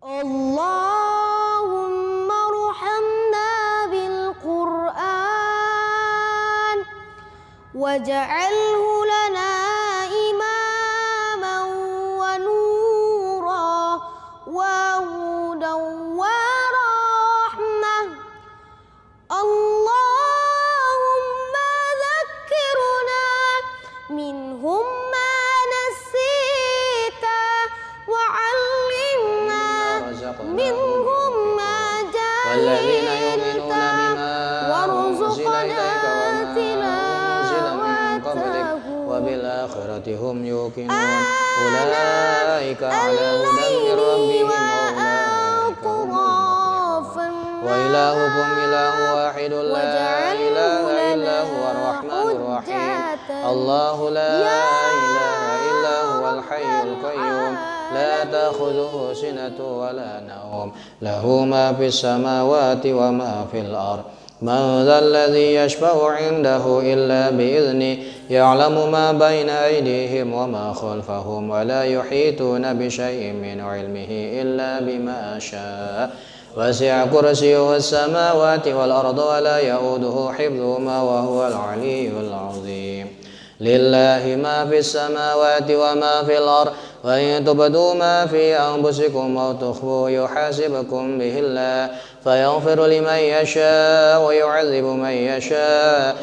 اللهم ارحمنا بالقرآن واجعله لنا إماما ونورا وهدى ورحمة. اللهم ذكرنا منهم ما نسيت وعلمنا منهم ما جهلت وارزقنا تلاوته وبالآخرة هم يوقنون أولئك على هدى من ربهم وأولئك هم المفلحون وإلهكم إله واحد لا إله إلا هو الرحمن الرحيم الله لا إله إلا هو الحي القيوم لا تأخذه سنة ولا نوم له ما في السماوات وما في الأرض من ذا الذي يشفع عنده إلا بإذنه يعلم ما بين أيديهم وما خلفهم ولا يحيطون بشيء من علمه إلا بما شاء وسع كرسيه السماوات والأرض ولا يؤوده حفظهما وهو العلي العظيم لله ما في السماوات وما في الأرض وإن تبدوا ما في أنفسكم أو تخفوه يحاسبكم به الله فيغفر لمن يشاء ويعذب من يشاء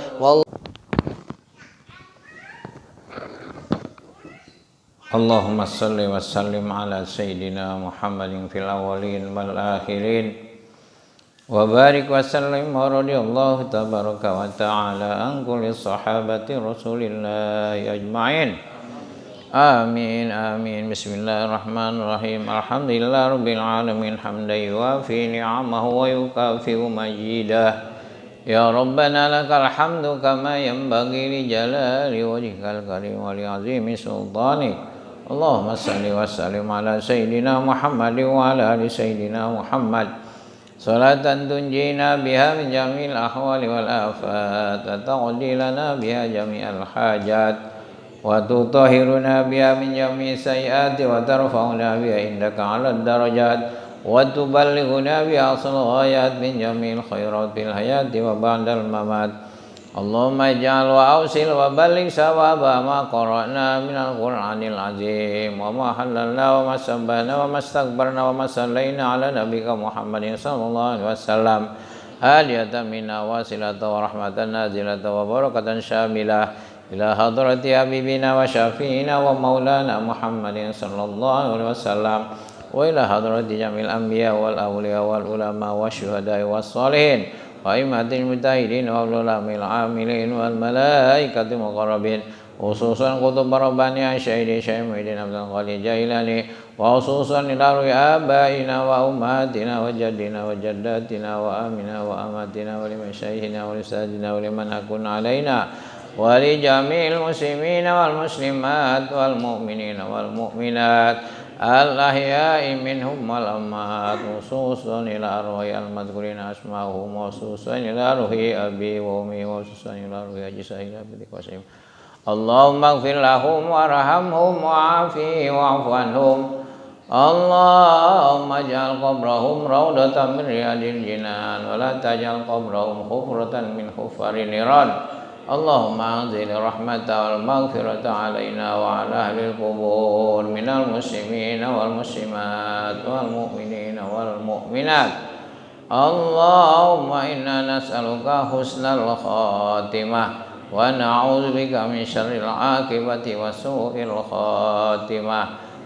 اللهم صل وسلم على سيدنا محمد في الأولين والآخرين وبارك وسلم ورضي الله تبارك وتعالى عن كل صحابة رسول الله أجمعين آمين آمين. بسم الله الرحمن الرحيم. الحمد لله رب العالمين حمدا يوافي نعمه ويكافئ مجيده. يا ربنا لك الحمد كما ينبغي لجلال وجهك الكريم ولعظيم سلطانك. اللهم صل وسلم على سيدنا محمد وعلى آل سيدنا محمد صلاة تنجينا بها من جميع الأحوال والآفات وتقضي لنا بها جميع الحاجات وتطهرنا بها من جميع السيئات وترفعنا بها عندك على الدرجات وتبلغنا بها أصل الغايات من جميع الخيرات في الحياة وبعد الممات. اللهم اجعل وأوصل وبلغ ثواب ما قرأنا من القرآن العظيم وما حللنا وما سبحنا وما استكبرنا وما صلينا على نبيك محمد صلى الله عليه وسلم هادية منا واصلة ورحمة نازلة وبركة شاملة إلى حضرة حبيبنا وشفينا ومولانا محمد صلى الله عليه وسلم وإلى حضرة جميع الأنبياء والأولياء والعلماء والشهداء والصالحين وأئمة المجتهدين والعلماء العاملين والملائكة المقربين خصوصا قطب رباني الشهيد شيخ محي عبد القادر الجيلاني وخصوصا إلى آبائنا وأمهاتنا وجدنا وجداتنا وآمنا وأماتنا ولمشايخنا ولأستاذنا ولمن أكون علينا ولجميع المسلمين والمسلمات والمؤمنين والمؤمنات الأحياء منهم والأموات خصوصا إلى أرواح المذكورين أسماءهم وخصوصا إلى روح أبي وأمي وخصوصا إلى روح أجسادنا بذكرهم. اللهم اغفر لهم وارحمهم وعافهم واعف عنهم. اللهم اجعل قبرهم روضة من رياض الجنان ولا تجعل قبرهم حفرة من حفر النيران. اللهم أنزل الرحمة والمغفرة علينا وعلى أهل القبور من المسلمين والمسلمات والمؤمنين والمؤمنات. اللهم إنا نسألك حسن الخاتمة ونعوذ بك من شر العاقبة وسوء الخاتمة.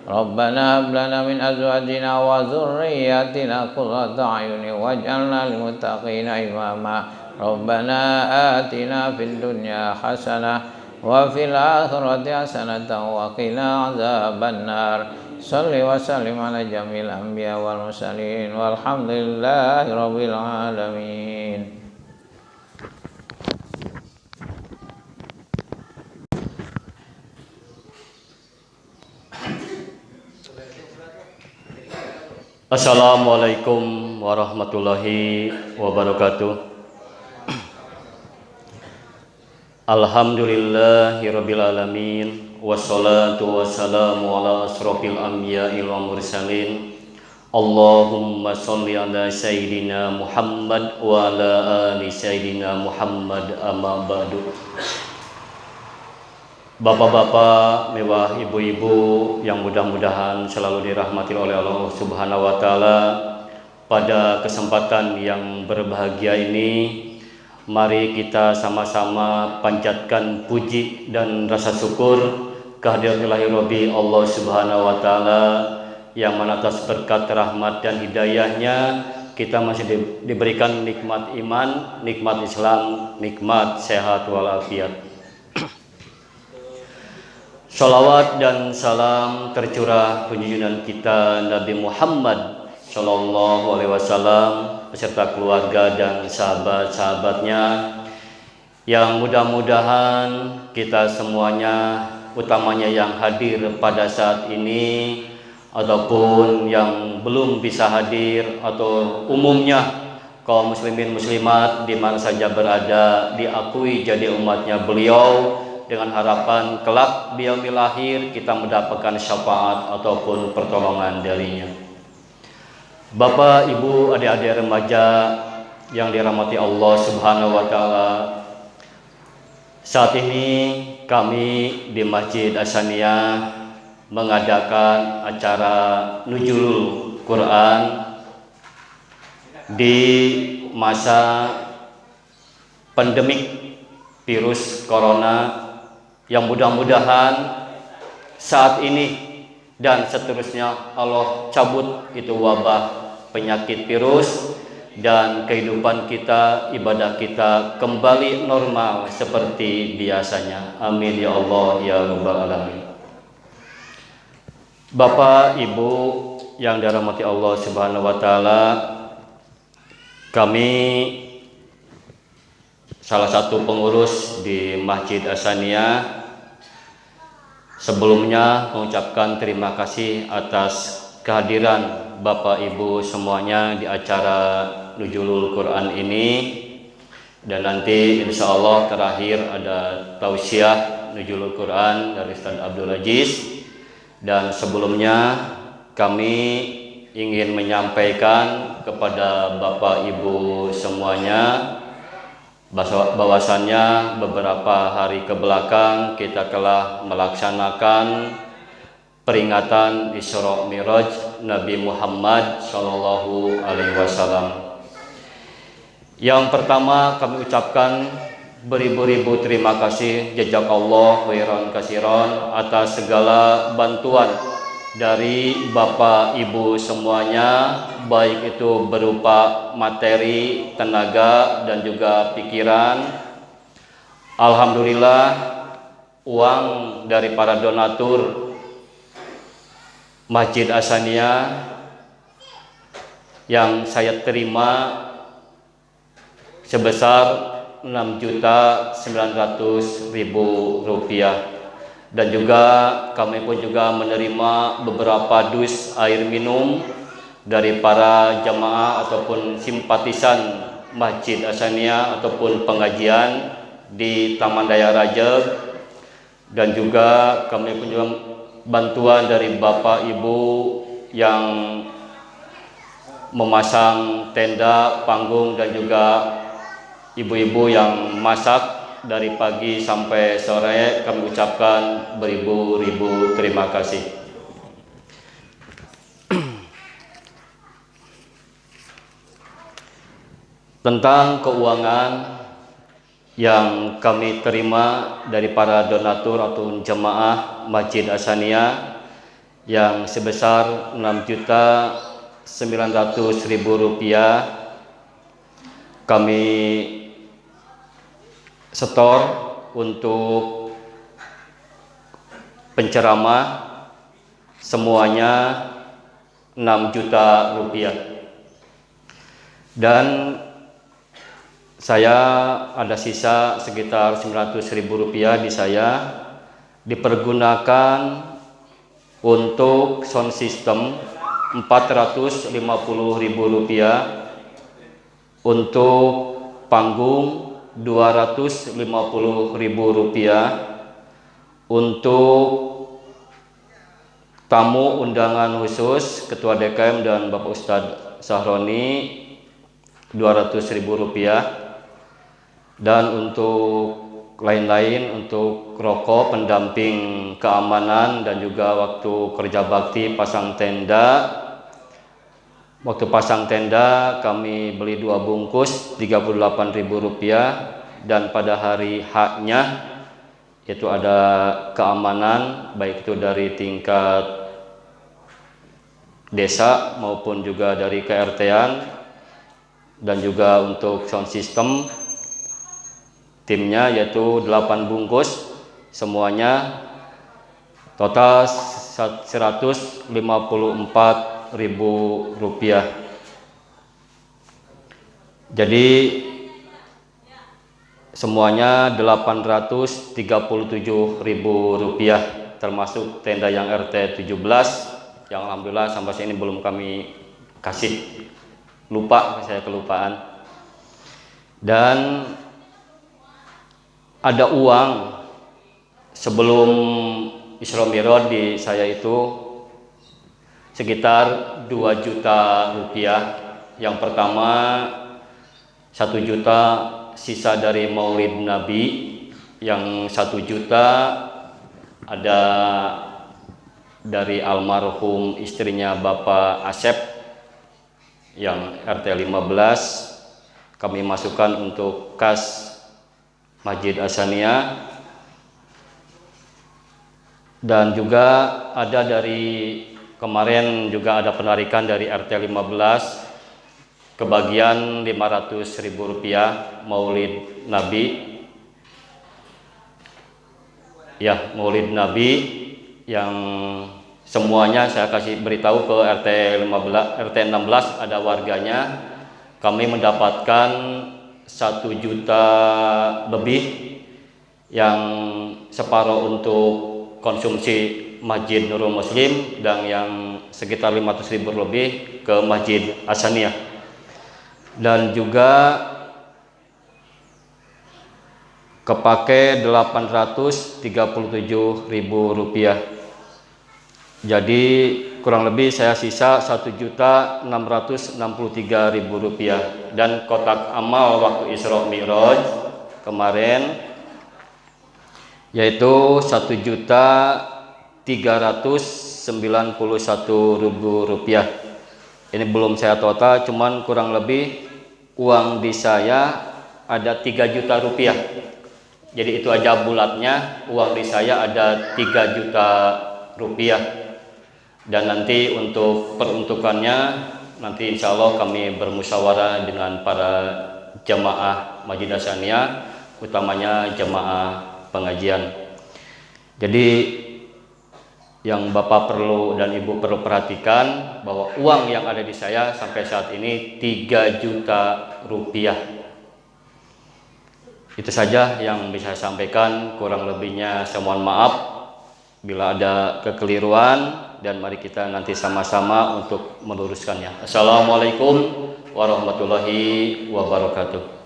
ربنا هب لنا من أزواجنا وذرياتنا قرة أعين واجعلنا للمتقين إماما. ربنا آتنا في الدنيا حسنة وفي الآخرة حسنة وقنا عذاب النار. صل وسلم على جميع الأنبياء والمرسلين والحمد لله رب العالمين. Assalamualaikum warahmatullahi wabarakatuh. Alhamdulillahirabbil alamin wassalatu wassalamu ala asrofil anbiya'i wal mursalin. Allahumma sholli ala Sayyidina Muhammad wa ala ali Sayyidina Muhammad amma ba'du. Bapak-bapak, mewah ibu-ibu yang mudah-mudahan selalu dirahmati oleh Allah Subhanahu wa taala. Pada kesempatan yang berbahagia ini, mari kita sama-sama panjatkan puji dan rasa syukur kehadirat Ilahi Rabbi Allah Subhanahu wa taala, yang mana atas berkat rahmat dan hidayahnya kita masih diberikan nikmat iman, nikmat Islam, nikmat sehat walafiat. Salawat dan salam tercurah junjungan kita Nabi Muhammad Sallallahu Alaihi Wasallam beserta keluarga dan sahabat-sahabatnya, yang mudah-mudahan kita semuanya, utamanya yang hadir pada saat ini ataupun yang belum bisa hadir, atau umumnya kaum muslimin muslimat di mana saja berada, diakui jadi umatnya beliau, dengan harapan kelak di yaumil akhir kita mendapatkan syafaat ataupun pertolongan darinya. Bapak, ibu, adik-adik remaja yang dirahmati Allah Subhanahu wa taala, saat ini kami di Masjid Hasaniyah mengadakan acara Nuzulul Quran di masa pandemik virus corona, yang mudah-mudahan saat ini dan seterusnya Allah cabut itu wabah penyakit virus, dan kehidupan kita, ibadah kita kembali normal seperti biasanya. Amin ya Allah ya rabbal alamin. Bapak, ibu yang dirahmati Allah Subhanahu wa taala, kami salah satu pengurus di Masjid Hasaniyah sebelumnya mengucapkan terima kasih atas kehadiran Bapak Ibu semuanya di acara Nuzulul Quran ini, dan nanti insya Allah terakhir ada tausiah Nuzulul Quran dari Ustaz Abdul Aziz. Dan sebelumnya kami ingin menyampaikan kepada Bapak Ibu semuanya bahwasannya beberapa hari ke belakang kita telah melaksanakan peringatan Isra Mi'raj Nabi Muhammad Shallallahu Alaihi Wasallam. Yang pertama kami ucapkan beribu-ribu terima kasih jazakallah khairan katsiran atas segala bantuan dari Bapak Ibu semuanya, baik itu berupa materi, tenaga, dan juga pikiran. Alhamdulillah, uang dari para donatur Masjid Hasaniyah yang saya terima sebesar Rp6.900.000, dan juga kami pun juga menerima beberapa dus air minum dari para jamaah ataupun simpatisan Masjid Hasaniyah ataupun pengajian di Taman Daya Rajab, dan juga kami pun juga bantuan dari Bapak Ibu yang memasang tenda, panggung, dan juga ibu-ibu yang masak dari pagi sampai sore. Kami ucapkan beribu-ribu terima kasih. Tentang keuangan yang kami terima dari para donatur atau jemaah Masjid Hasaniyah yang sebesar Rp6.900.000, kami setor untuk penceramah semuanya Rp6 juta, dan saya ada sisa sekitar Rp900.000 di saya, dipergunakan untuk sound system Rp450.000, untuk panggung Rp250.000, untuk tamu undangan khusus Ketua DKM dan Bapak Ustadz Sahroni Rp200.000, dan untuk lain-lain untuk rokok pendamping keamanan dan juga waktu kerja bakti pasang tenda. Waktu pasang tenda kami beli 2 bungkus Rp38.000, dan pada hari H-nya itu ada keamanan baik itu dari tingkat desa maupun juga dari KRT-an, dan juga untuk sound system timnya yaitu 8 bungkus, semuanya total Rp154.000. Jadi semuanya Rp837.000, termasuk tenda yang RT 17 yang alhamdulillah sampai sini belum kami kasih, lupa, saya kelupaan. Dan ada uang sebelum Isra Mi'raj di saya itu sekitar Rp2 juta. Yang pertama 1 juta sisa dari Maulid Nabi, yang 1 juta ada dari almarhum istrinya Bapak Asep yang RT 15 kami masukkan untuk kas Masjid Hasaniyah, dan juga ada dari kemarin juga ada penarikan dari RT 15 kebagian Rp500.000 Maulid Nabi. Ya, Maulid Nabi yang semuanya saya kasih beritahu ke RT 16 ada warganya. Kami mendapatkan 1 juta lebih, yang separuh untuk konsumsi Masjid Nurul Muslim dan yang sekitar 500.000 lebih ke Masjid Hasaniyah. Dan juga kepake Rp837.000. Jadi kurang lebih saya sisa Rp1.663.000. Dan kotak amal waktu Isra Mi'raj kemarin yaitu Rp1.391.000. Ini belum saya total, cuman kurang lebih uang di saya ada Rp3 juta. Jadi itu aja bulatnya, uang di saya ada Rp3 juta. Dan nanti untuk peruntukannya nanti insya Allah kami bermusyawarah dengan para jamaah Masjid Hasaniyah, utamanya jamaah pengajian. Jadi yang Bapak perlu dan Ibu perlu perhatikan bahwa uang yang ada di saya sampai saat ini Rp3 juta. Itu saja yang bisa saya sampaikan, kurang lebihnya saya mohon maaf bila ada kekeliruan, dan mari kita nanti sama-sama untuk meluruskannya. Assalamualaikum warahmatullahi wabarakatuh.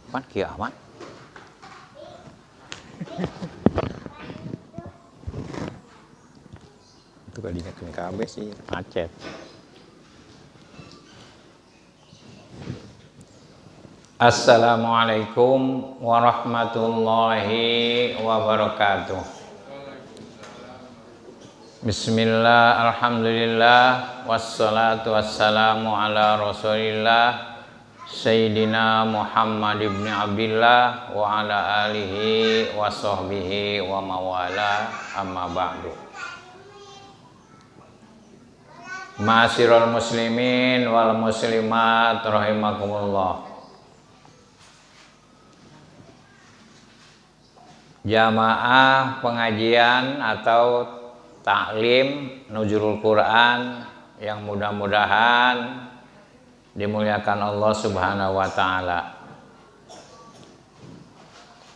Pan kiamat. Itu kali ingatkan KB sih macet. Assalamualaikum warahmatullahi wabarakatuh. Bismillah, alhamdulillah, wassalatu wassalamu ala rasulillah Sayyidina Muhammad ibn Abdillah wa ala alihi wa sahbihi wa mawala, amma ba'du. Ma'asyiral muslimin wal muslimat rahimakumullah. jamaah pengajian atau taklim nuzulul Quran yang mudah-mudahan dimuliakan Allah Subhanahu wa taala.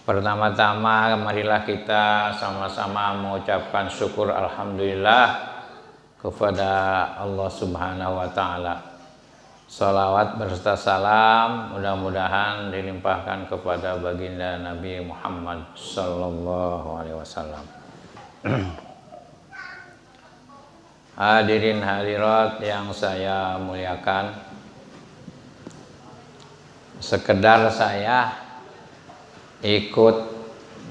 Pertama-tama marilah kita sama-sama mengucapkan syukur alhamdulillah kepada Allah Subhanahu wa taala. Salawat berserta salam mudah-mudahan dilimpahkan kepada baginda Nabi Muhammad sallallahu alaihi wasallam. Hadirin hadirat yang saya muliakan, sekedar saya ikut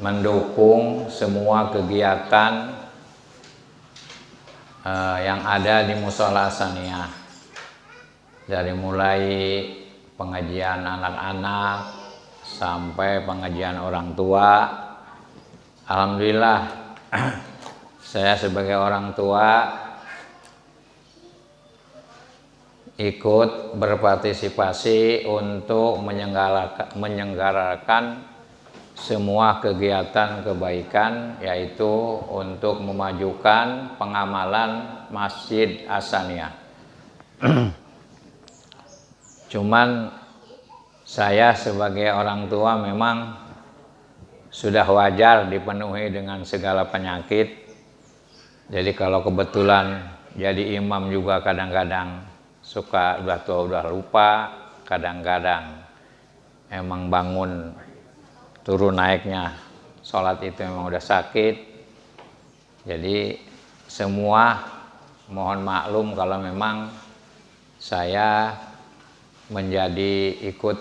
mendukung semua kegiatan yang ada di Mushola Hasaniyah, dari mulai pengajian anak-anak sampai pengajian orang tua. Alhamdulillah saya sebagai orang tua ikut berpartisipasi untuk menyelenggarakan semua kegiatan kebaikan, yaitu untuk memajukan pengamalan Masjid Hasaniyah. Cuman saya sebagai orang tua memang sudah wajar dipenuhi dengan segala penyakit. Jadi kalau kebetulan jadi imam juga kadang-kadang suka udah tua udah lupa, kadang-kadang emang bangun turun naiknya sholat itu memang udah sakit. Jadi semua mohon maklum kalau memang saya menjadi ikut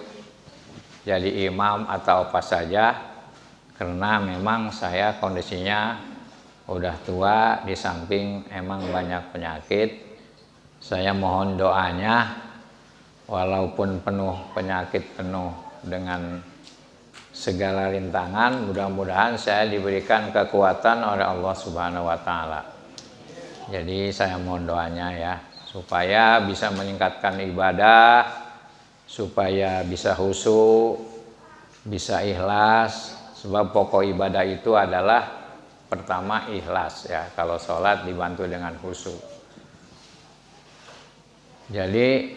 jadi imam atau apa saja, karena memang saya kondisinya udah tua, di samping emang banyak penyakit. Saya mohon doanya, walaupun penuh penyakit, penuh dengan segala rintangan, mudah-mudahan saya diberikan kekuatan oleh Allah Subhanahu wa taala. Jadi saya mohon doanya ya, supaya bisa meningkatkan ibadah, supaya bisa khusyuk, bisa ikhlas. Sebab pokok ibadah itu adalah pertama ikhlas ya. Kalau sholat dibantu dengan khusyuk. Jadi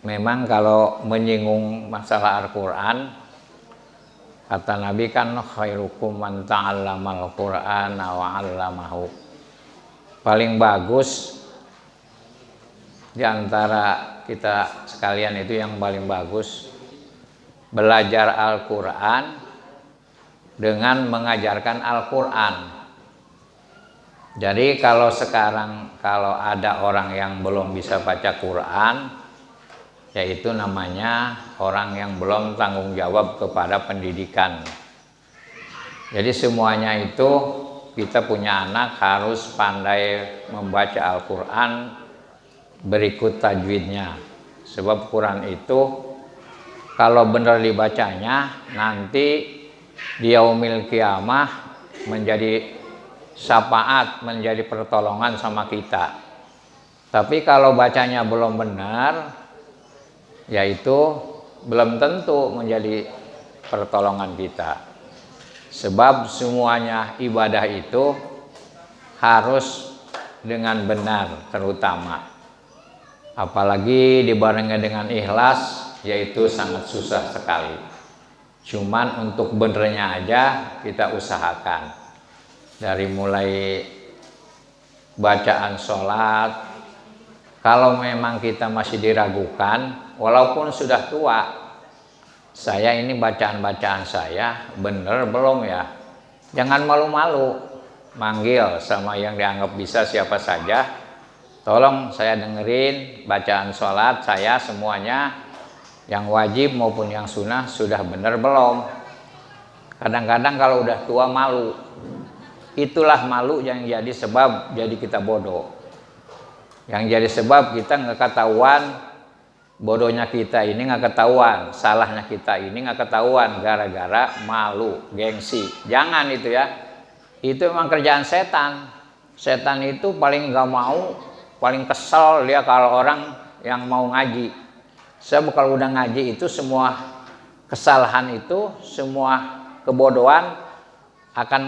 memang kalau menyinggung masalah Al-Quran, kata Nabi kan khairukum man ta'allamal Qur'ana wa 'allamahu. Paling bagus di antara kita sekalian itu, yang paling bagus belajar Al-Quran dengan mengajarkan Al-Quran. Jadi kalau sekarang kalau ada orang yang belum bisa baca Quran, yaitu namanya orang yang belum tanggung jawab kepada pendidikan. Jadi semuanya itu kita punya anak harus pandai membaca Al-Quran berikut tajwidnya. Sebab Quran itu kalau benar dibacanya nanti di yaumil kiamah menjadi syafaat, menjadi pertolongan sama kita. Tapi kalau bacanya belum benar, yaitu belum tentu menjadi pertolongan kita. Sebab semuanya ibadah itu harus dengan benar, terutama apalagi dibarengi dengan ikhlas, yaitu sangat susah sekali. Cuman untuk benernya aja kita usahakan, dari mulai bacaan sholat. Kalau memang kita masih diragukan, walaupun sudah tua, saya ini bacaan-bacaan saya bener belum ya, jangan malu-malu manggil sama yang dianggap bisa siapa saja. Tolong saya dengerin bacaan sholat saya semuanya, yang wajib maupun yang sunnah sudah benar belum. Kadang-kadang kalau udah tua malu, itulah malu yang jadi sebab jadi kita bodoh. Yang jadi sebab kita nggak ketahuan, bodohnya kita ini nggak ketahuan, salahnya kita ini nggak ketahuan, gara-gara malu, gengsi. Jangan itu ya, itu memang kerjaan setan. Setan itu paling nggak mau, paling kesel dia kalau orang yang mau ngaji. Sebab kalau udah ngaji itu semua kesalahan itu, semua kebodohan akan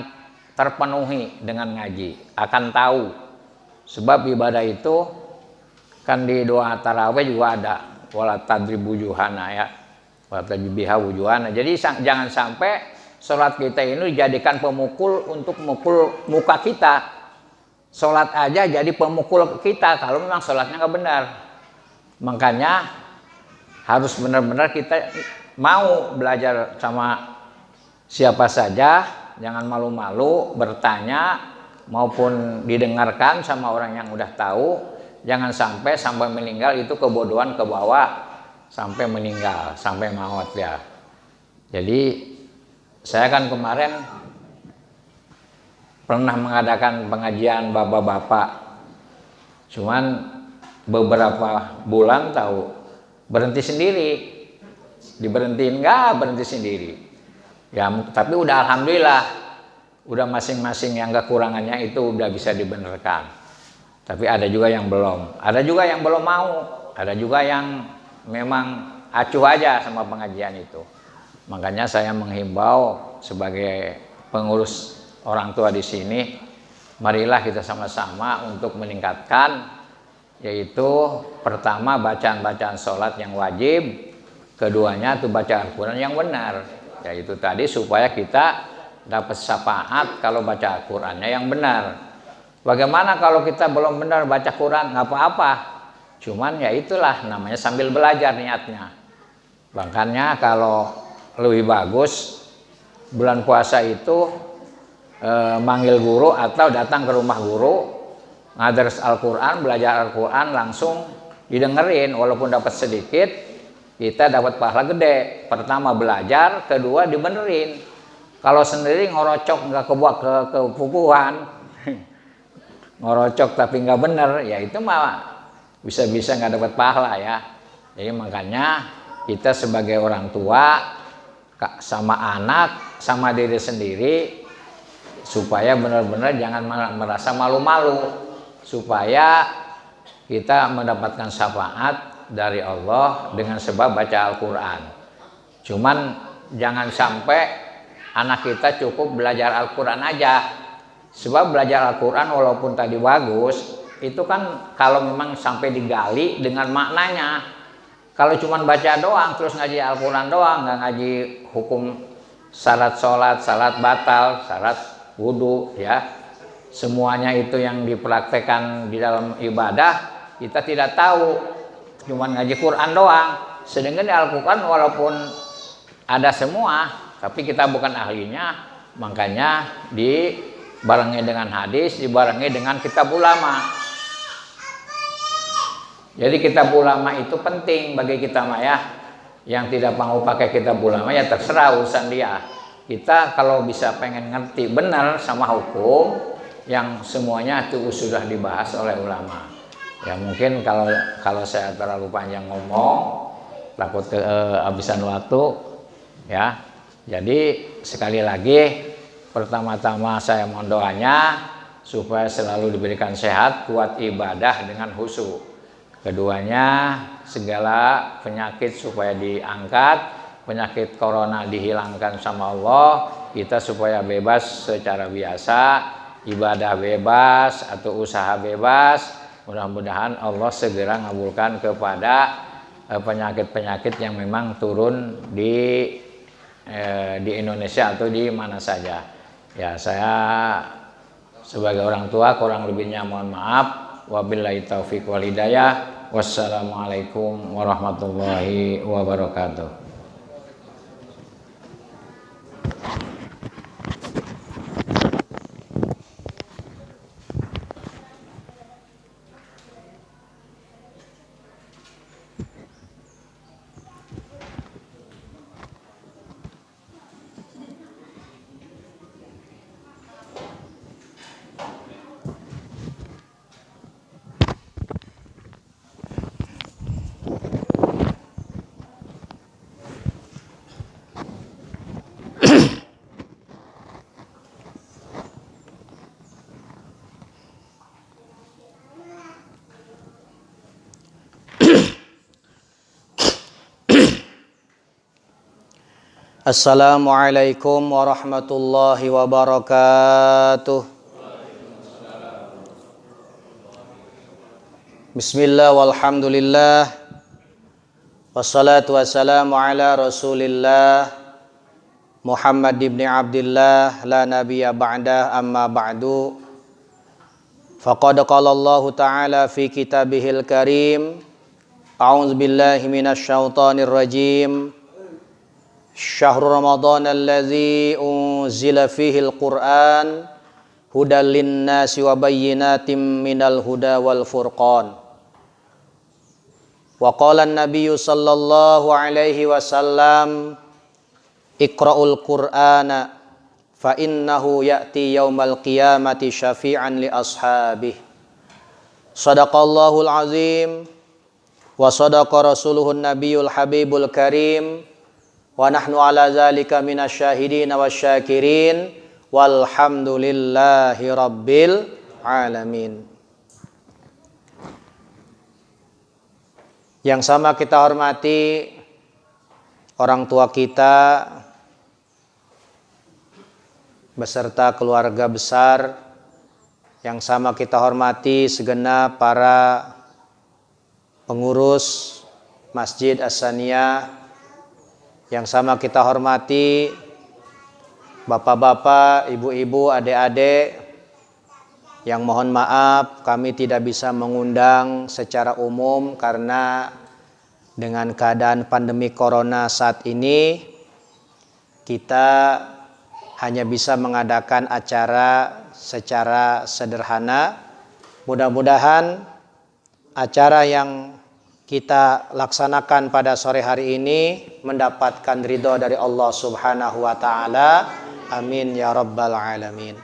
terpenuhi dengan ngaji, akan tahu. Sebab ibadah itu kan di doa tarawih juga ada wala tadribu wujuhana ya, wala tajbiha wujuhana. Jadi jangan sampai sholat kita ini dijadikan pemukul untuk memukul muka kita. Sholat aja jadi pemukul kita kalau memang sholatnya nggak benar. Makanya harus benar-benar kita mau belajar sama siapa saja, jangan malu-malu bertanya maupun didengarkan sama orang yang udah tahu. Jangan sampai meninggal itu kebodohan ke bawah sampai meninggal, sampai maut ya. Jadi saya kan kemarin pernah mengadakan pengajian bapak-bapak. Cuman beberapa bulan tahu berhenti sendiri. Diberhentiin nggak, berhenti sendiri. Ya, tapi udah alhamdulillah, udah masing-masing yang kekurangannya itu udah bisa dibenarkan. Tapi ada juga yang belum, ada juga yang belum mau, ada juga yang memang acuh aja sama pengajian itu. Makanya saya menghimbau sebagai pengurus orang tua di sini, marilah kita sama-sama untuk meningkatkan, yaitu pertama bacaan-bacaan sholat yang wajib, keduanya itu baca Al-Quran yang benar, yaitu tadi supaya kita dapat syafaat kalau baca Al-Qurannya yang benar. Bagaimana kalau kita belum benar baca Quran, nggak apa-apa, cuman ya itulah namanya sambil belajar niatnya. Makanya kalau lebih bagus bulan puasa itu manggil guru atau datang ke rumah guru, ngadres Al-Quran, belajar Al-Quran langsung didengerin, walaupun dapat sedikit kita dapat pahala gede. Pertama belajar, kedua dibenerin. Kalau sendiri ngorocok nggak kebuat ke pupuhan ngorocok tapi nggak bener, ya itu mah bisa-bisa nggak dapat pahala ya. Jadi makanya kita sebagai orang tua sama anak sama diri sendiri supaya benar-benar jangan merasa malu-malu, supaya kita mendapatkan syafaat dari Allah dengan sebab baca Al-Quran. Cuman jangan sampai anak kita cukup belajar Al-Quran aja. Sebab belajar Al-Quran walaupun tadi bagus, itu kan kalau memang sampai digali dengan maknanya. Kalau cuma baca doang, terus ngaji Al-Quran doang, nggak ngaji hukum syarat sholat, syarat batal, syarat wudhu, ya. Semuanya itu yang dipraktekkan di dalam ibadah, kita tidak tahu. Cuma ngaji Quran doang. Sedangkan di Al-Quran walaupun ada semua, tapi kita bukan ahlinya, makanya dibarengi dengan hadis, dibarengi dengan kitab ulama. Jadi kitab ulama itu penting bagi kita mah ya. Yang tidak mau pakai kitab ulama ya terserah urusan dia. Kita kalau bisa pengen ngerti benar sama hukum yang semuanya itu sudah dibahas oleh ulama. Ya mungkin kalau saya terlalu panjang ngomong takut kehabisan waktu ya. Jadi sekali lagi pertama-tama saya mohon doanya supaya selalu diberikan sehat, kuat ibadah dengan khusyuk. Keduanya segala penyakit supaya diangkat, penyakit corona dihilangkan sama Allah, kita supaya bebas secara biasa, ibadah bebas atau usaha bebas. Mudah-mudahan Allah segera ngabulkan kepada penyakit-penyakit yang memang turun di Indonesia atau di mana saja. Ya, saya sebagai orang tua kurang lebihnya mohon maaf. Wabillahi taufiq wal hidayah. Wassalamualaikum warahmatullahi wabarakatuh. Assalamualaikum warahmatullahi wabarakatuh. Bismillah walhamdulillah. Wassalatu wassalamu ala Rasulillah Muhammad ibn Abdillah la nabiyya ba'dah, amma ba'du. Faqad qala Allah Ta'ala fi kitabihil karim. A'udzu billahi minasy syaithanir rajim. Syahrul Ramadan allazi unzila fihil Qur'an hudal linnasi wa bayyinatim minal huda wal furqan. Wa qala an-nabiyyu sallallahu alaihi wasallam Iqra'ul Qur'ana fa innahu ya'ti yaumal qiyamati syafi'an li ashabihi. Shadaqallahul azim wa sadaqa rasuluhun nabiyyul habibul karim. Wa nahnu ala zalika minasyahidin wasyakirin walhamdulillahi rabbil alamin. Yang sama kita hormati orang tua kita beserta keluarga besar. Yang sama kita hormati segenap para pengurus Masjid As-Saniyah. Yang sama kita hormati bapak-bapak, ibu-ibu, adik-adik, yang mohon maaf kami tidak bisa mengundang secara umum karena dengan keadaan pandemi corona saat ini kita hanya bisa mengadakan acara secara sederhana. Mudah-mudahan acara yang kita laksanakan pada sore hari ini mendapatkan ridho dari Allah Subhanahu wa taala. Amin ya rabbal alamin.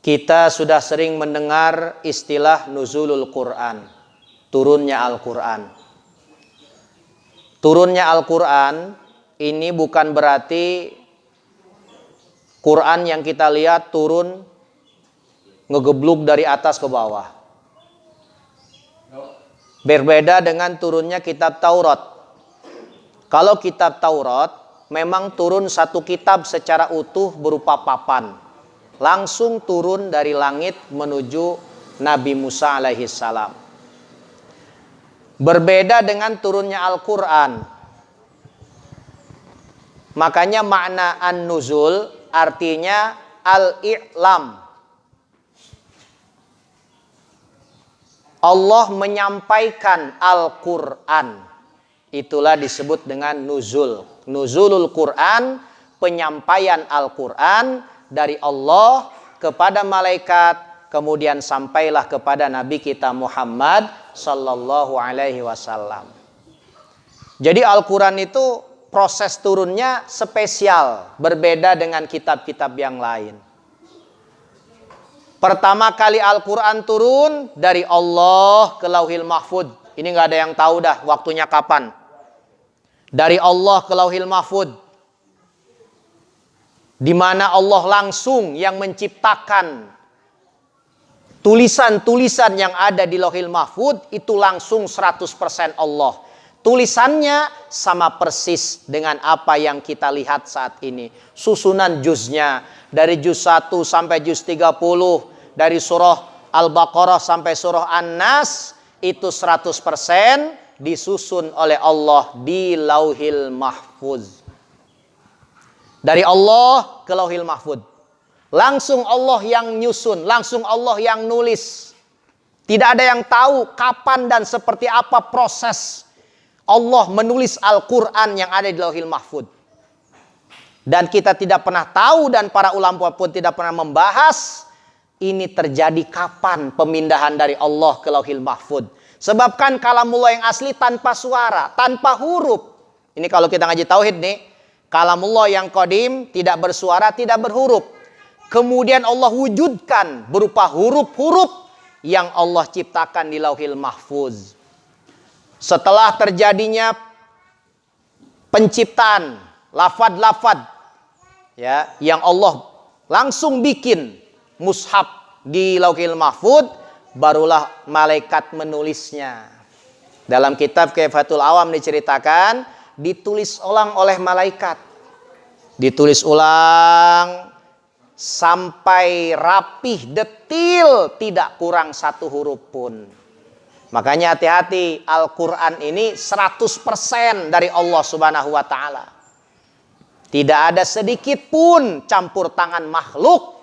Kita sudah sering mendengar istilah nuzulul Quran, turunnya Al-Quran. Turunnya Al-Quran ini bukan berarti Quran yang kita lihat turun ngegebluk dari atas ke bawah. Berbeda dengan turunnya kitab Taurat. Kalau kitab Taurat memang turun satu kitab secara utuh berupa papan. Langsung turun dari langit menuju Nabi Musa alaihi salam. Berbeda dengan turunnya Al-Quran. Makanya makna an-nuzul artinya al-i'lam. Allah menyampaikan Al-Quran. Itulah disebut dengan nuzul. Nuzulul Quran, penyampaian Al-Quran dari Allah kepada malaikat, kemudian sampailah kepada Nabi kita Muhammad sallallahu alaihi wasallam. Jadi Al-Quran itu proses turunnya spesial, berbeda dengan kitab-kitab yang lain. Pertama kali Al-Quran turun dari Allah ke Lauhil Mahfud. Ini nggak ada yang tahu dah waktunya kapan. Dari Allah ke Lauhil Mahfud. Di mana Allah langsung yang menciptakan tulisan-tulisan yang ada di Lauhil Mahfud itu langsung 100% Allah. Tulisannya sama persis dengan apa yang kita lihat saat ini. Susunan juznya dari juz 1 sampai juz 30. Dari surah Al-Baqarah sampai surah An-Nas itu 100% disusun oleh Allah di Lauhil Mahfuz. Dari Allah ke Lauhil Mahfuz. Langsung Allah yang nyusun, langsung Allah yang nulis. Tidak ada yang tahu kapan dan seperti apa proses Allah menulis Al-Quran yang ada di Lauhil Mahfuz. Dan kita tidak pernah tahu dan para ulama pun tidak pernah membahas ini terjadi kapan pemindahan dari Allah ke Lauhil Mahfuz. Sebab kan kalamullah yang asli tanpa suara, tanpa huruf. Ini kalau kita ngaji tauhid nih, kalamullah yang qadim tidak bersuara, tidak berhuruf. Kemudian Allah wujudkan berupa huruf-huruf yang Allah ciptakan di Lauhil Mahfuz. Setelah terjadinya penciptaan lafad-lafad ya, yang Allah langsung bikin mushaf di Lauhil Mahfuz, barulah malaikat menulisnya. Dalam kitab Kaifatul Awam diceritakan, ditulis ulang oleh malaikat. Ditulis ulang sampai rapih, detil, tidak kurang satu huruf pun. Makanya hati-hati, Al-Quran ini 100% dari Allah Subhanahu wa Ta'ala. Tidak ada sedikit pun campur tangan makhluk.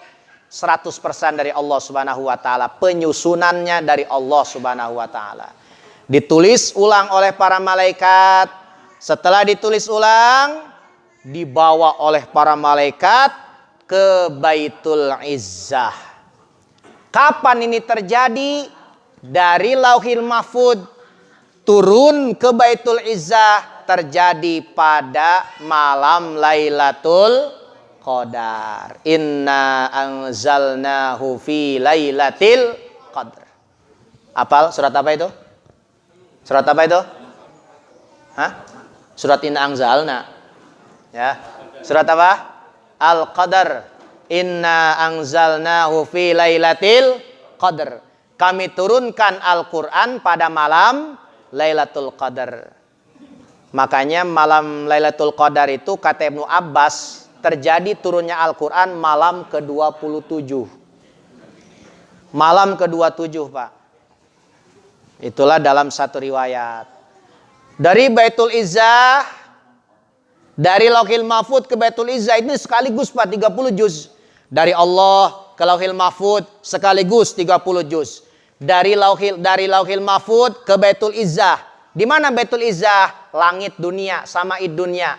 100% dari Allah Subhanahu wa Ta'ala. Penyusunannya dari Allah Subhanahu wa Ta'ala. Ditulis ulang oleh para malaikat. Setelah ditulis ulang, dibawa oleh para malaikat ke Baitul Izzah. Kapan ini terjadi? Dari Lauhil Mahfud turun ke Baitul Izzah terjadi pada malam Lailatul Qadar. Inna anzalnahu fi Lailatul Qadar. Apal surat apa itu? Surat apa itu? Hah? Surat Inna Anzalna. Ya. Surat apa? Al-Qadar. Inna anzalnahu fi Lailatul Qadar. Kami turunkan Al-Quran pada malam Lailatul Qadar. Makanya malam Lailatul Qadar itu kata Ibnu Abbas terjadi turunnya Al-Quran malam ke-27. Malam ke-27, Pak. Itulah dalam satu riwayat. Dari Baitul Izzah, dari Lauhil Mahfud ke Baitul Izzah ini sekaligus, Pak, 30 juz. Dari Allah ke Lauhil Mahfud sekaligus 30 juz. Dari Lauhil Mahfud ke Baitul Izzah. Di mana Baitul Izzah? Langit dunia sama id dunia.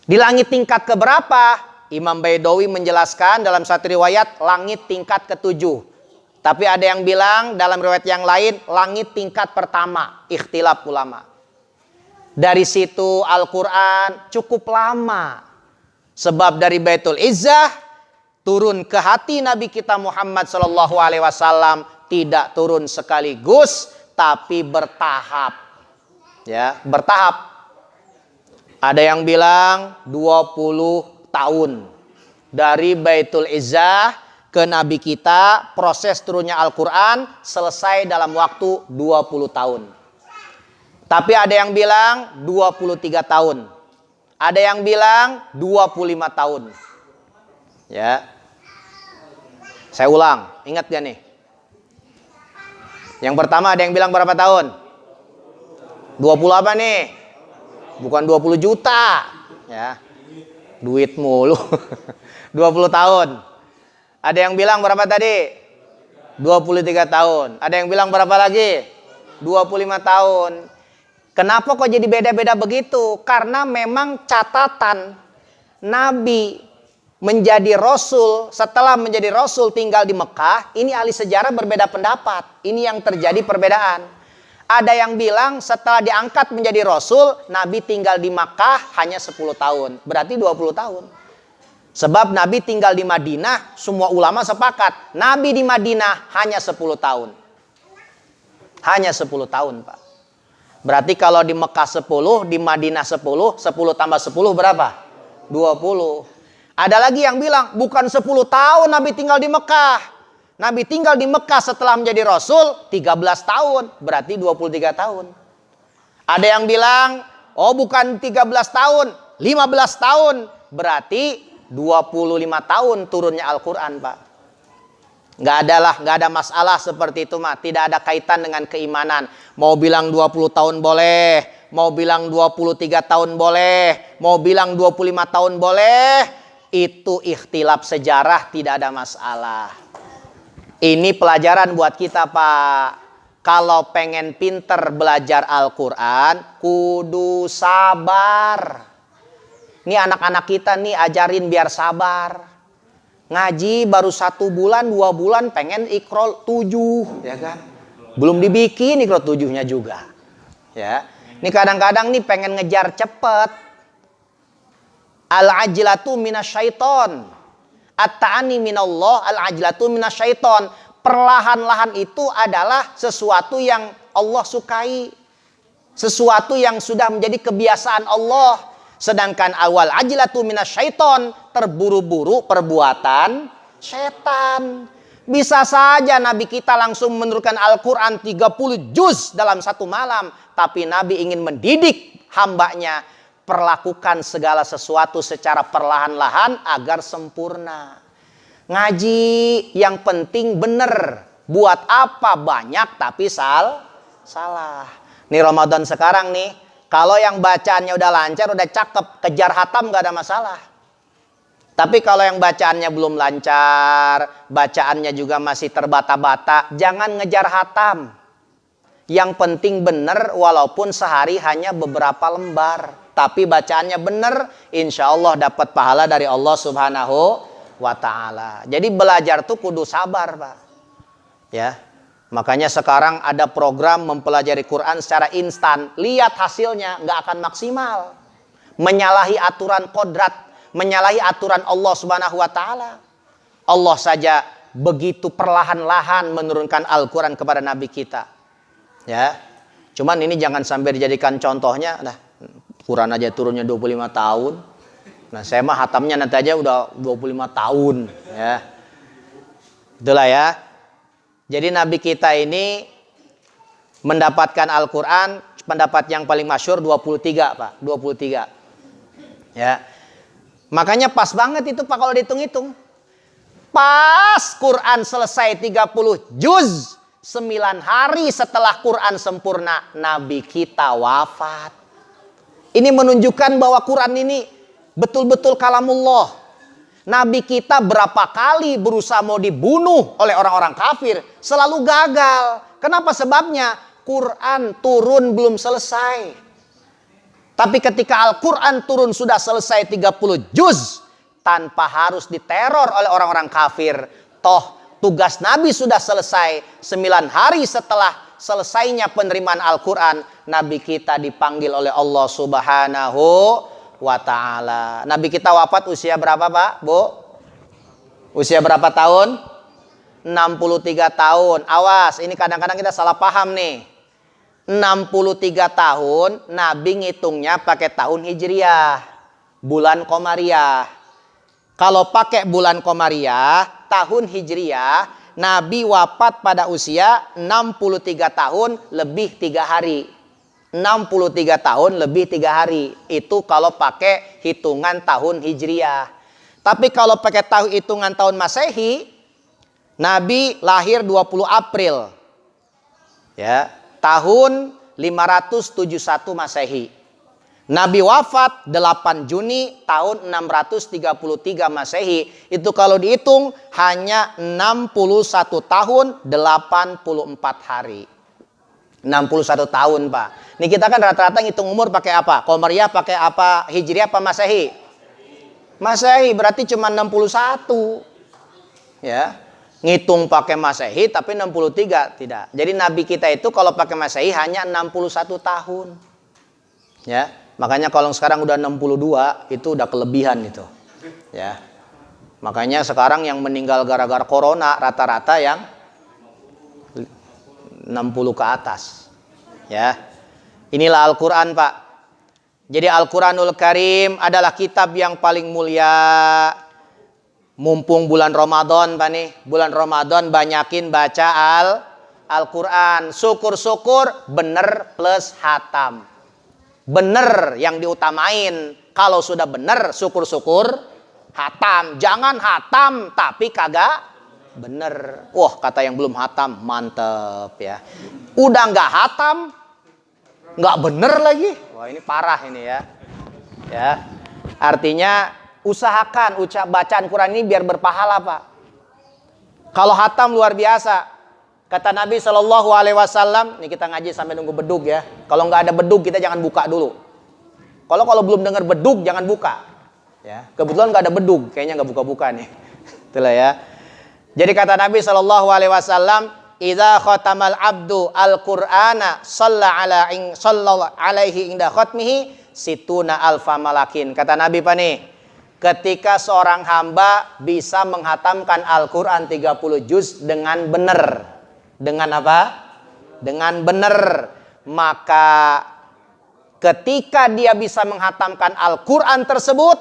Di langit tingkat keberapa? Imam Baidawi menjelaskan dalam satu riwayat langit tingkat ke-7. Tapi ada yang bilang dalam riwayat yang lain langit tingkat pertama. Ikhtilaf ulama. Dari situ Al-Quran cukup lama. Sebab dari Baitul Izzah turun ke hati Nabi kita Muhammad SAW tidak turun sekaligus, tapi bertahap. Ya, bertahap. Ada yang bilang 20 tahun. Dari Baitul Izzah ke Nabi kita, proses turunnya Al-Quran selesai dalam waktu 20 tahun. Tapi ada yang bilang 23 tahun. Ada yang bilang 25 tahun. Ya. Saya ulang, ingat gak nih? Yang pertama ada yang bilang berapa tahun? 20 apa nih? Bukan 20 juta. Ya. Duit mulu. 20 tahun. Ada yang bilang berapa tadi? 23 tahun. Ada yang bilang berapa lagi? 25 tahun. Kenapa kok jadi beda-beda begitu? Karena memang catatan Nabi menjadi Rasul, setelah menjadi Rasul tinggal di Mekah, ini ahli sejarah berbeda pendapat. Ini yang terjadi perbedaan. Ada yang bilang setelah diangkat menjadi Rasul, Nabi tinggal di Makkah hanya 10 tahun. Berarti 20 tahun. Sebab Nabi tinggal di Madinah, semua ulama sepakat. Nabi di Madinah hanya 10 tahun. Hanya 10 tahun, Pak. Berarti kalau di Mekah 10, di Madinah 10, 10 tambah 10 berapa? 20. Ada lagi yang bilang, bukan 10 tahun Nabi tinggal di Mekah. Nabi tinggal di Mekah setelah menjadi Rasul 13 tahun. Berarti 23 tahun. Ada yang bilang, oh bukan 13 tahun, 15 tahun. Berarti 25 tahun turunnya Al-Quran, Pak. Nggak ada masalah seperti itu, Mak. Tidak ada kaitan dengan keimanan. Mau bilang 20 tahun boleh, mau bilang 23 tahun boleh, mau bilang 25 tahun boleh. Itu ikhtilaf sejarah, tidak ada masalah. Ini pelajaran buat kita, Pak. Kalau pengen pinter belajar Al-Quran, kudu sabar. Ini anak-anak kita nih ajarin biar sabar. Ngaji baru 1 bulan, 2 bulan pengen Iqra 7, ya kan? Belum dibikin Iqra 7-nya juga. Ya. Ini kadang-kadang nih pengen ngejar cepet. Al-ajlatu minasyaiton. At-ta'ani minallah, al-ajlatu minasyaiton. Perlahan-lahan itu adalah sesuatu yang Allah sukai. Sesuatu yang sudah menjadi kebiasaan Allah. Sedangkan awal ajlatu minasyaiton, terburu-buru perbuatan setan. Bisa saja Nabi kita langsung menurunkan Al-Quran 30 juz dalam satu malam. Tapi Nabi ingin mendidik hambanya. Perlakukan segala sesuatu secara perlahan-lahan agar sempurna. Ngaji yang penting bener. Buat apa banyak tapi salah. Nih Ramadan sekarang nih. Kalau yang bacaannya udah lancar, udah cakep. Kejar hatam gak ada masalah. Tapi kalau yang bacaannya belum lancar, bacaannya juga masih terbata-bata, jangan ngejar hatam. Yang penting benar walaupun sehari hanya beberapa lembar. Tapi bacaannya benar, insya Allah dapat pahala dari Allah Subhanahu wa Ta'ala. Jadi belajar tuh kudu sabar, Pak. Ya, makanya sekarang ada program mempelajari Quran secara instan. Lihat hasilnya, nggak akan maksimal. Menyalahi aturan kodrat. Menyalahi aturan Allah Subhanahu wa Ta'ala. Allah saja begitu perlahan-lahan menurunkan Al-Quran kepada Nabi kita. Ya, cuman ini jangan sampai dijadikan contohnya. Nah, Quran aja turunnya 25 tahun. Nah, saya mah hatamnya nanti aja udah 25 tahun. Ya, itulah ya. Jadi Nabi kita ini mendapatkan Al-Quran, pendapat yang paling masyhur 23, Pak. 23. Ya. Makanya pas banget itu Pak kalau dihitung-hitung. Pas Quran selesai 30 juz, 9 hari setelah Quran sempurna, Nabi kita wafat. Ini menunjukkan bahwa Quran ini betul-betul kalamullah. Nabi kita berapa kali berusaha mau dibunuh oleh orang-orang kafir, selalu gagal. Kenapa sebabnya? Quran turun belum selesai. Tapi ketika Al-Quran turun sudah selesai 30 juz, tanpa harus diteror oleh orang-orang kafir. Toh tugas Nabi sudah selesai. 9 hari setelah selesainya penerimaan Al-Quran, Nabi kita dipanggil oleh Allah Subhanahu wa Ta'ala. Nabi kita wafat usia berapa, Pak, Bu? Usia berapa tahun? 63 tahun. Awas, ini kadang-kadang kita salah paham nih. 63 tahun, Nabi ngitungnya pakai tahun Hijriah, bulan Komariah. Kalau pakai bulan Komariah, tahun Hijriah, Nabi wafat pada usia 63 tahun lebih 3 hari. 63 tahun lebih 3 hari. Itu kalau pakai hitungan tahun Hijriah. Tapi kalau pakai hitungan tahun Masehi, Nabi lahir 20 April. Ya, tahun 571 Masehi. Nabi wafat 8 Juni tahun 633 Masehi. Itu kalau dihitung hanya 61 tahun 84 hari. 61 tahun, Pak. Ini kita kan rata-rata ngitung umur pakai apa? Komariah pakai apa? Hijriah apa Masehi? Masehi berarti cuma 61. Ya. Ngitung pakai Masehi tapi 63 tidak. Jadi Nabi kita itu kalau pakai Masehi hanya 61 tahun. Ya, makanya kalau sekarang udah 62 itu udah kelebihan itu. Ya. Makanya sekarang yang meninggal gara-gara corona rata-rata yang 60 ke atas. Ya. Inilah Al-Qur'an, Pak. Jadi Al-Qur'anul Karim adalah kitab yang paling mulia. Mumpung bulan Ramadan, Pak nih. Bulan Ramadan banyakin baca Al-Quran. Syukur-syukur bener plus hatam. Bener yang diutamain. Kalau sudah bener, syukur-syukur hatam. Jangan hatam tapi kagak bener. Wah, kata yang belum hatam, mantep ya. Udah nggak hatam, nggak bener lagi. Wah, ini parah ini ya. Ya, artinya usahakan bacaan Quran ini biar berpahala, Pak. Kalau hatam luar biasa. Kata Nabi SAW, nih kita ngaji sampai nunggu bedug ya. Kalau nggak ada bedug kita jangan buka dulu. Kalau belum dengar bedug jangan buka. Ya, kebetulan nggak ada bedug, kayaknya nggak buka-buka nih. Itulah ya. Jadi kata Nabi SAW, "Idza khatamal abdu al-Qur'ana sallallahu alaihi inda khatmihi situna alfa malakin." Kata Nabi Pak nih, ketika seorang hamba bisa menghatamkan Al-Quran 30 juz dengan benar. Dengan apa? Dengan benar. Maka ketika dia bisa menghatamkan Al-Quran tersebut,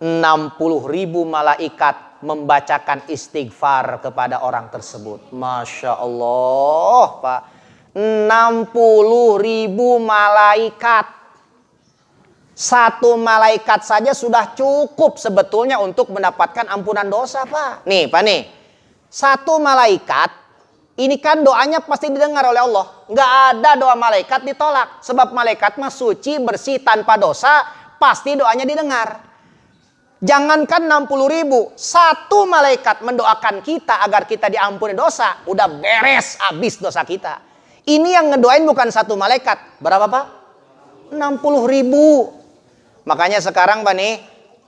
60.000 malaikat membacakan istighfar kepada orang tersebut. Masya Allah, Pak. 60.000 malaikat. Satu malaikat saja sudah cukup sebetulnya untuk mendapatkan ampunan dosa, Pak. Nih, Pak nih. Satu malaikat, ini kan doanya pasti didengar oleh Allah. Nggak ada doa malaikat ditolak. Sebab malaikat mah suci, bersih, tanpa dosa, pasti doanya didengar. Jangankan 60.000, satu malaikat mendoakan kita agar kita diampuni dosa, udah beres habis dosa kita. Ini yang ngedoain bukan satu malaikat. Berapa, Pak? 60.000. Makanya sekarang, Pak nih,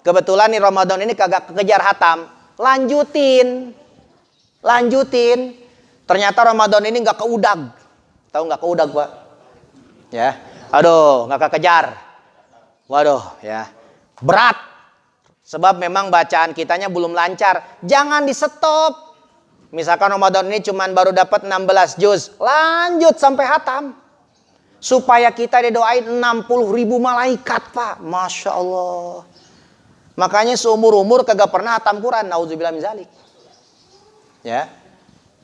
kebetulan nih Ramadan ini kagak kejar hatam. Lanjutin. Ternyata Ramadan ini nggak keudag. Tahu nggak keudag, Pak? Ya. Aduh, nggak kekejar. Waduh, ya. Berat. Sebab memang bacaan kitanya belum lancar. Jangan di stop. Misalkan Ramadan ini cuman baru dapat 16 juz. Lanjut sampai hatam. Supaya kita didoain 60.000 malaikat, Pak. Masya Allah. Makanya seumur-umur kagak pernah hatam Quran. Nauzubillah min zalik. Ya.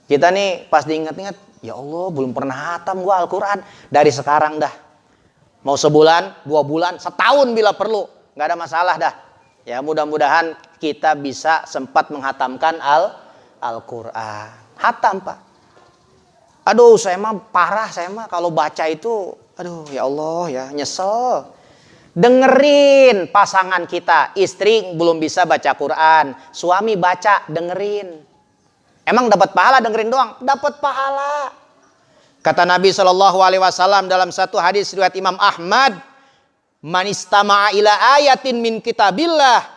Kita nih pas diingat-ingat. Ya Allah, belum pernah hatam gua Al-Quran. Dari sekarang dah. Mau sebulan, 2 bulan, setahun bila perlu. Nggak ada masalah dah. Ya mudah-mudahan kita bisa sempat menghatamkan Al-Quran. Hatam, Pak. Aduh, saya mah parah, saya mah kalau baca itu, aduh ya Allah ya, nyesel. Dengerin pasangan kita, istri belum bisa baca Quran, suami baca, dengerin. Emang dapat pahala dengerin doang? Dapat pahala. Kata Nabi SAW dalam satu hadis riwayat Imam Ahmad, "Man istama'a ila ayatin min kitabillah,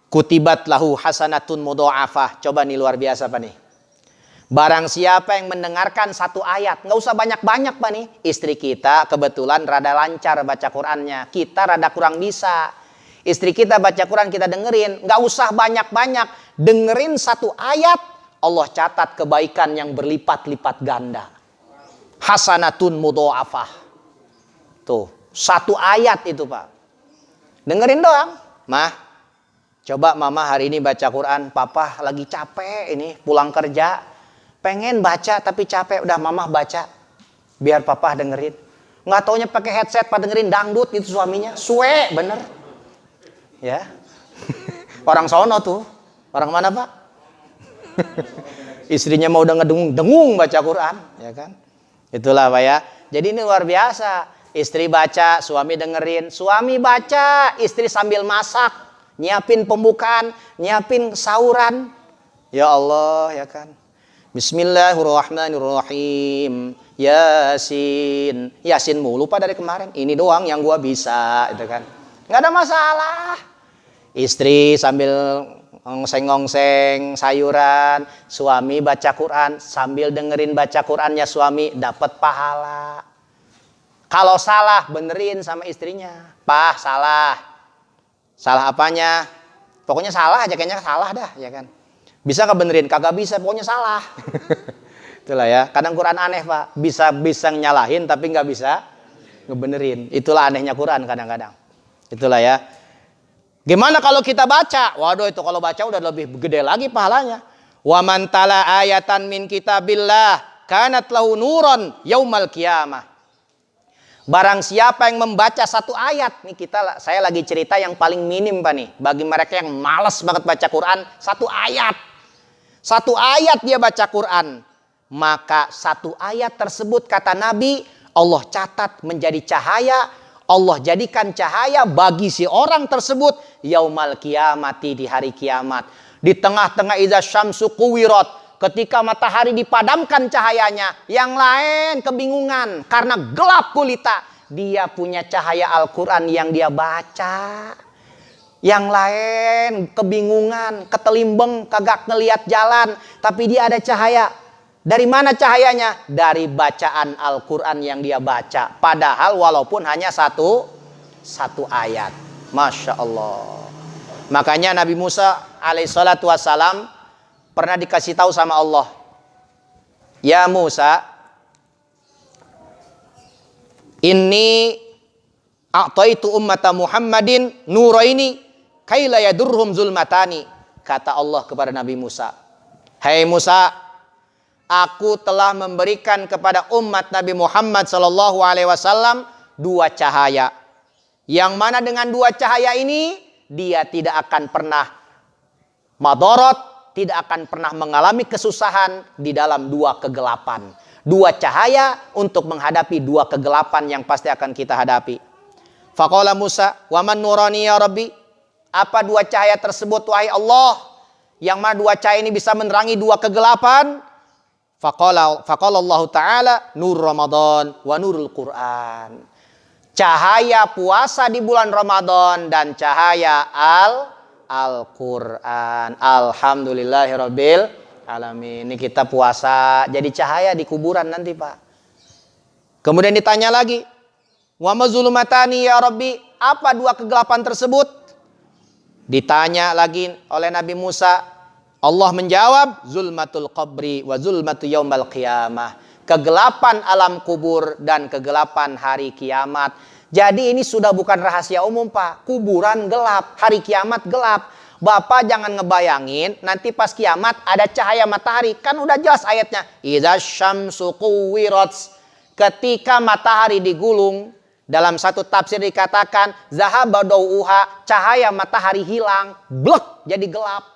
kutibat lahu hasanatun mudha'afah." Coba nih luar biasa, Pak nih. Barang siapa yang mendengarkan satu ayat, nggak usah banyak-banyak, Pak nih. Istri kita kebetulan rada lancar baca Qurannya, kita rada kurang bisa. Istri kita baca Quran, kita dengerin, nggak usah banyak-banyak. Dengerin satu ayat, Allah catat kebaikan yang berlipat-lipat ganda. Hasanatun mudha'afah. Tuh, satu ayat itu, Pak. Dengerin doang. Mah, coba mama hari ini baca Quran. Papa lagi capek ini, pulang kerja. Pengen baca tapi capek. Udah mama baca. Biar papa dengerin. Nggak taunya pakai headset, Pak dengerin dangdut itu suaminya. Suwe, bener. Ya. Orang sono tuh. Orang mana, Pak? Istrinya mau udah ngedengung baca Quran. Ya kan? Itulah, Pak ya. Jadi ini luar biasa. Istri baca, suami dengerin. Suami baca, istri sambil masak. Nyiapin pembukaan, nyiapin sahuran. Ya Allah, ya kan. Bismillahirrahmanirrahim. Yasin. Yasin mulu, Pak, dari kemarin. Ini doang yang gua bisa, gitu kan. Nggak ada masalah. Istri sambil ngongseng-ngongseng sayuran, suami baca Quran, sambil dengerin baca Qurannya suami, dapat pahala. Kalau salah, benerin sama istrinya. Pak, salah. Salah apanya? Pokoknya salah aja, kayaknya salah dah, ya kan. Bisa nggak benerin? Kagak bisa, pokoknya salah. Itulah ya. Kadang Quran aneh, Pak. Bisa nyalahin tapi nggak bisa ngebenerin. Itulah anehnya Quran kadang-kadang. Itulah ya. Gimana kalau kita baca? Waduh, itu kalau baca udah lebih gede lagi pahalanya. Wa man tala ayatan min kitabillah kanat lahu nuron yaumal qiyamah. Barang siapa yang membaca satu ayat, nih saya lagi cerita yang paling minim, Pak nih. Bagi mereka yang malas banget baca Quran, satu ayat. Satu ayat dia baca Quran. Maka satu ayat tersebut kata Nabi, Allah catat menjadi cahaya. Allah jadikan cahaya bagi si orang tersebut yaumal qiyamati, di hari kiamat. Di tengah-tengah idza syamsu kuwirat, ketika matahari dipadamkan cahayanya, yang lain kebingungan karena gelap gulita. Dia punya cahaya Al-Quran yang dia baca. Yang lain kebingungan, ketelimbeng, kagak ngelihat jalan, tapi dia ada cahaya. Dari mana cahayanya? Dari bacaan Al-Quran yang dia baca. Padahal walaupun hanya satu ayat. Masya Allah. Makanya Nabi Musa alaihissalatu wassalam pernah dikasih tahu sama Allah. Ya Musa, inni a'taitu ummata Muhammadin nuraini kaila yadurhum zulmatani. kata Allah kepada Nabi Musa, "Hai Musa, aku telah memberikan kepada umat Nabi Muhammad SAW 2 cahaya. Yang mana dengan 2 cahaya ini, dia tidak akan pernah madorot, tidak akan pernah mengalami kesusahan di dalam 2 kegelapan. 2 cahaya untuk menghadapi 2 kegelapan yang pasti akan kita hadapi." Faqala Musa, "Wa man nurani ya Rabbi?" Apa 2 cahaya tersebut wahai Allah? Yang mana 2 cahaya ini bisa menerangi 2 kegelapan? Faqala Allah Ta'ala, "Nur Ramadan wa nurul Quran." Cahaya puasa di bulan Ramadan dan cahaya Al-Quran. Alhamdulillahirabbil alamin. Ini kita puasa jadi cahaya di kuburan nanti, Pak. Kemudian ditanya lagi, "Wa mazulumatani ya Rabbi?" Apa 2 kegelapan tersebut? Ditanya lagi oleh Nabi Musa. Allah menjawab, "Zulmatul qabri wa zulmatu yaumal qiyamah." Kegelapan alam kubur dan kegelapan hari kiamat. Jadi ini sudah bukan rahasia umum, Pak. Kuburan gelap, hari kiamat gelap. Bapak jangan ngebayangin nanti pas kiamat ada cahaya matahari. Kan udah jelas ayatnya. Idza syamsu kuwirat. Ketika matahari digulung, dalam satu tafsir dikatakan zahaba dauha, cahaya matahari hilang, blek jadi gelap.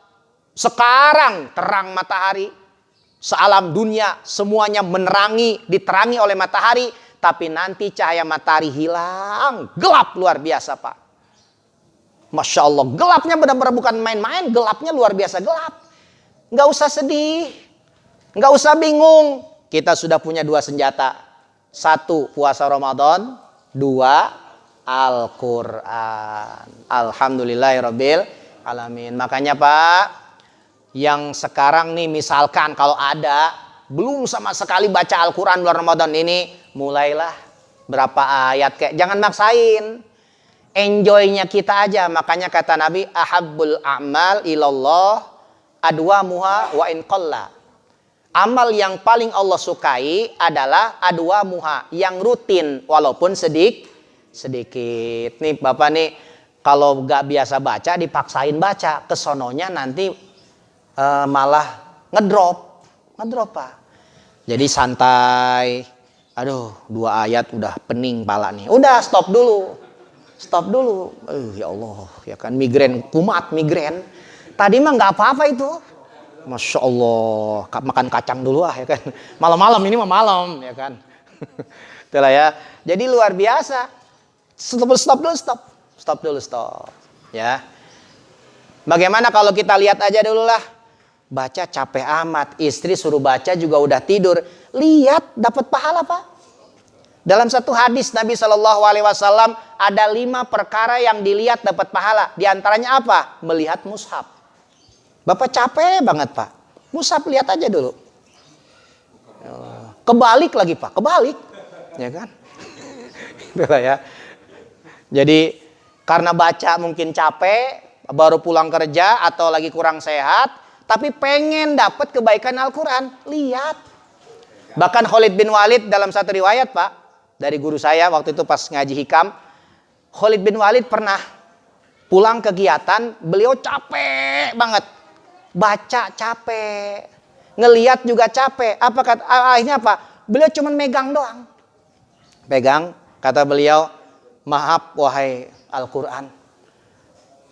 Sekarang terang matahari, sealam dunia semuanya diterangi oleh matahari, tapi nanti cahaya matahari hilang, gelap luar biasa, Pak. Masya Allah, gelapnya benar-benar bukan main-main, gelapnya luar biasa gelap. Nggak usah sedih, nggak usah bingung. Kita sudah punya 2 senjata. 1 puasa Ramadan, 2 Al-Quran. Alhamdulillahirabbil alamin. Makanya Pak, yang sekarang nih misalkan kalau ada belum sama sekali baca Al-Quran bulan Ramadan ini, mulailah berapa ayat, kayak jangan maksain. Enjoynya kita aja. Makanya kata Nabi, ahabbul a'mal ilallah adwamuha wa in qalla. Amal yang paling Allah sukai adalah adwamuha, yang rutin walaupun sedikit. Nih Bapak nih, kalau gak biasa baca dipaksain baca, kesononya nanti malah ngedrop Pak. Jadi santai. Aduh, 2 ayat udah pening pala nih. Udah stop dulu. Ya Allah, ya kan migrain, kumat migrain. Tadi mah nggak apa-apa itu. Masya Allah, makan kacang dulu ya kan. Malam-malam ini mah malam ya kan. Itulah ya. Jadi luar biasa. Stop dulu. Ya. Bagaimana kalau kita lihat aja dulu lah. Baca capek amat, istri suruh baca juga udah tidur. Lihat dapat pahala, Pak. Dalam satu hadis Nabi SAW ada 5 perkara yang dilihat dapat pahala. Di antaranya apa? Melihat mushaf. Bapak capek banget, Pak. Mushaf lihat aja dulu. Kebalik lagi, Pak. Kebalik. Ya kan? Itulah ya. Jadi karena baca mungkin capek, baru pulang kerja atau lagi kurang sehat, tapi pengen dapat kebaikan Al-Quran. Lihat. Bahkan Khalid bin Walid dalam satu riwayat, Pak, dari guru saya waktu itu pas ngaji hikam, Khalid bin Walid pernah pulang kegiatan, beliau capek banget. Baca capek, ngelihat juga capek. Apa kata akhirnya apa? Beliau cuma megang doang. Pegang, kata beliau, "Maaf wahai Al-Quran,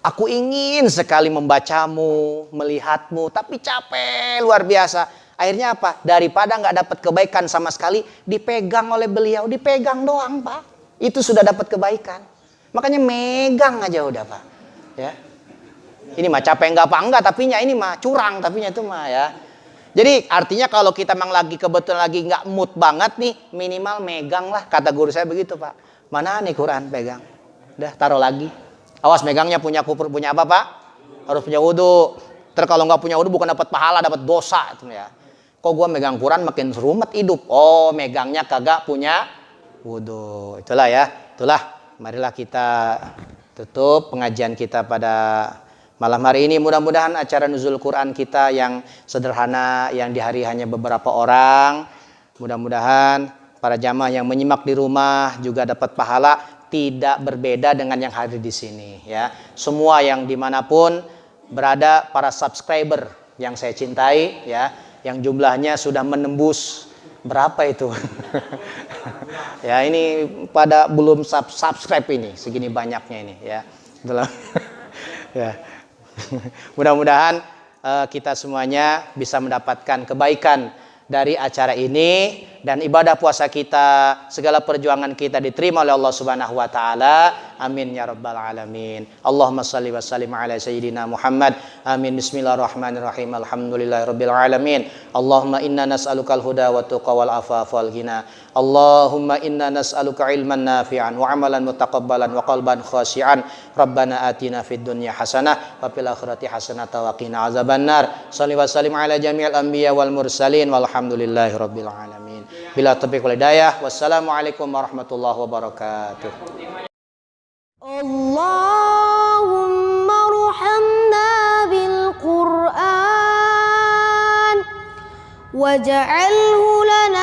aku ingin sekali membacamu, melihatmu, tapi capek luar biasa." Akhirnya apa? Daripada nggak dapat kebaikan sama sekali, dipegang oleh beliau, dipegang doang, Pak. Itu sudah dapat kebaikan. Makanya megang aja udah, Pak. Ya. Ini mah capek enggak, tapinya ini mah curang, tapinya itu mah ya. Jadi artinya kalau kita memang lagi kebetulan lagi nggak mood banget nih, minimal megang lah. Kata guru saya begitu, Pak. Mana nih Quran, pegang. Udah taruh lagi. Awas megangnya punya apa, Pak? Harus punya wudu. Terus kalau nggak punya wudu bukan dapat pahala, dapat dosa itu ya. Kok gua megang Quran makin serumet hidup. Oh, megangnya kagak punya wudu. Itulah ya. Itulah. Marilah kita tutup pengajian kita pada malam hari ini. Mudah-mudahan acara nuzul Quran kita yang sederhana, yang di hari hanya beberapa orang, mudah-mudahan para jamaah yang menyimak di rumah juga dapat pahala, tidak berbeda dengan yang hadir di sini ya. Semua yang dimanapun berada para subscriber yang saya cintai ya, yang jumlahnya sudah menembus berapa itu? Ya, ini pada belum subscribe ini, segini banyaknya ini ya. Ya. Mudah-mudahan kita semuanya bisa mendapatkan kebaikan dari acara ini, dan ibadah puasa kita, segala perjuangan kita diterima oleh Allah Subhanahu wa taala. Amin ya rabbal alamin. Allahumma shalli wa sallim ala sayyidina Muhammad. Amin. Bismillahirrahmanirrahim. Alhamdulillahirabbil alamin. Allahumma inna nas'alukal huda wa tuqa wal afafa wal ghina. Allahumma inna nas'aluka ilman nafi'an wa amalan mutaqabbalan wa qalban khashi'an. Rabbana atina fid dunya hasanah wa fil akhirati hasanah wa qina azabannar. Shalli wa sallim ala jami'il anbiya wal mursalin walhamdulillahirabbil alamin. Bila taufiq wal hidayah. Wassalamualaikum warahmatullahi wabarakatuh. Allahumma arhamna bil Qur'an waj'alhu lana